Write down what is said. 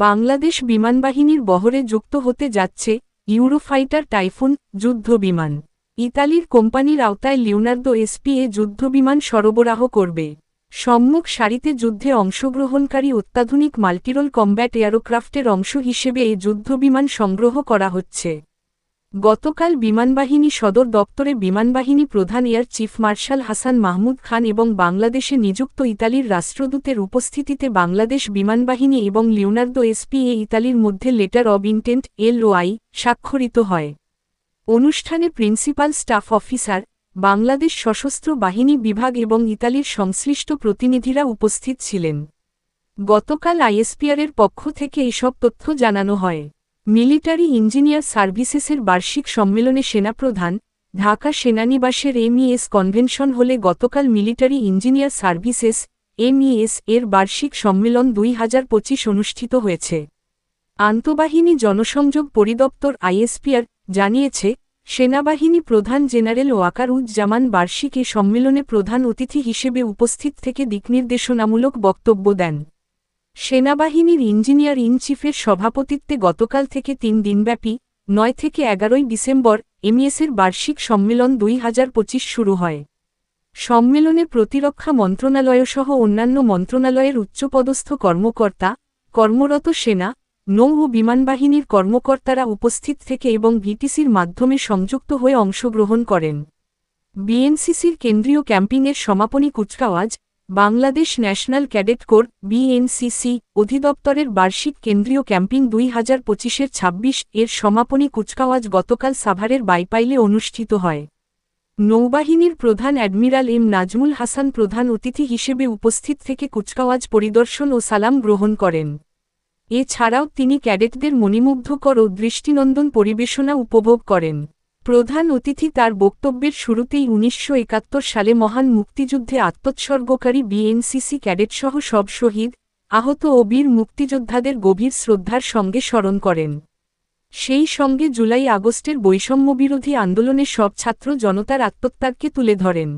বাংলাদেশ বিমানবাহিনীর বহরে যুক্ত হতে যাচ্ছে ইউরোফাইটার টাইফুন যুদ্ধবিমান। ইতালির কোম্পানির আওতায় লিওনার্দো এসপিএ যুদ্ধবিমান সরবরাহ করবে। সম্মুখ সারিতে যুদ্ধে অংশগ্রহণকারী অত্যাধুনিক মাল্টিরোল কম্ব্যাট এয়ারক্রাফটের অংশ হিসেবে এই যুদ্ধবিমান সংগ্রহ করা হচ্ছে। গতকাল বিমানবাহিনী সদর দপ্তরে বিমানবাহিনী প্রধান air chief marshal Hasan Mahmud Khan এবং বাংলাদেশে নিযুক্ত ইতালির রাষ্ট্রদূতের উপস্থিতিতে বাংলাদেশ বিমানবাহিনী এবং লিওনার্দো এসপিএ ইতালির মধ্যে লেটার অব ইন্টেন্ট LOI স্বাক্ষরিত হয়। অনুষ্ঠানে প্রিন্সিপাল স্টাফ অফিসার, বাংলাদেশ সশস্ত্র বাহিনী বিভাগ এবং ইতালির সংশ্লিষ্ট প্রতিনিধিরা উপস্থিত ছিলেন। গতকাল আইএসপিআরের পক্ষ থেকে এসব তথ্য জানানো হয়। মিলিটারি ইঞ্জিনিয়ার সার্ভিসেসের বার্ষিক সম্মেলনে সেনাপ্রধান, ঢাকা সেনানিবাসের MES কনভেনশন হলে গতকাল মিলিটারি ইঞ্জিনিয়ার সার্ভিসেস MES এর বার্ষিক সম্মেলন 2025 অনুষ্ঠিত হয়েছে। আন্তঃবাহিনী জনসংযোগ পরিদপ্তর আইএসপিআর জানিয়েছে, সেনাবাহিনী প্রধান জেনারেল ওয়াকারুজ্জামান বার্ষিক এ সম্মেলনে প্রধান অতিথি হিসেবে উপস্থিত থেকে দিকনির্দেশনামূলক বক্তব্য দেন। সেনাবাহিনীর ইঞ্জিনিয়ার ইন চিফের সভাপতিত্বে গতকাল থেকে 3 দিনব্যাপী 9 থেকে 11 ডিসেম্বর MESের বার্ষিক সম্মেলন 2025 শুরু হয়। সম্মেলনে প্রতিরক্ষা মন্ত্রণালয়সহ অন্যান্য মন্ত্রণালয়ের উচ্চপদস্থ কর্মকর্তা, কর্মরত সেনা, নৌ ও বিমানবাহিনীর কর্মকর্তারা উপস্থিত থেকে এবং ভিটিসির মাধ্যমে সংযুক্ত হয়ে অংশগ্রহণ করেন। বিএনসিসির কেন্দ্রীয় ক্যাম্পিংয়ের সমাপনী কুচকাওয়াজ, Bangladesh national cadet corps BNCC অধিদপ্তরের বার্ষিক কেন্দ্রীয় ক্যাম্পিং 2025-এর 26 এর সমাপনী কুচকাওয়াজ গতকাল সাভারের বাইপাইলে অনুষ্ঠিত হয়। নৌবাহিনীর প্রধান অ্যাডমিরাল এম নাজমুল হাসান প্রধান অতিথি হিসেবে উপস্থিত থেকে কুচকাওয়াজ পরিদর্শন ও সালাম গ্রহণ করেন। এছাড়াও তিনি ক্যাডেটদের মণিমুগ্ধকর ও দৃষ্টিনন্দন পরিবেশনা উপভোগ করেন। প্রধান অতিথি তার বক্তব্যের শুরুতেই 1971 সালে মহান মুক্তিযুদ্ধে আত্মোৎসর্গকারী BNCC ক্যাডেটসহ সব শহীদ, আহত ও বীর মুক্তিযোদ্ধাদের গভীর শ্রদ্ধার সঙ্গে স্মরণ করেন। সেই সঙ্গে জুলাই আগস্টের বৈষম্যবিরোধী আন্দোলনে সব ছাত্র জনতার আত্মত্যাগকে তুলে ধরেন।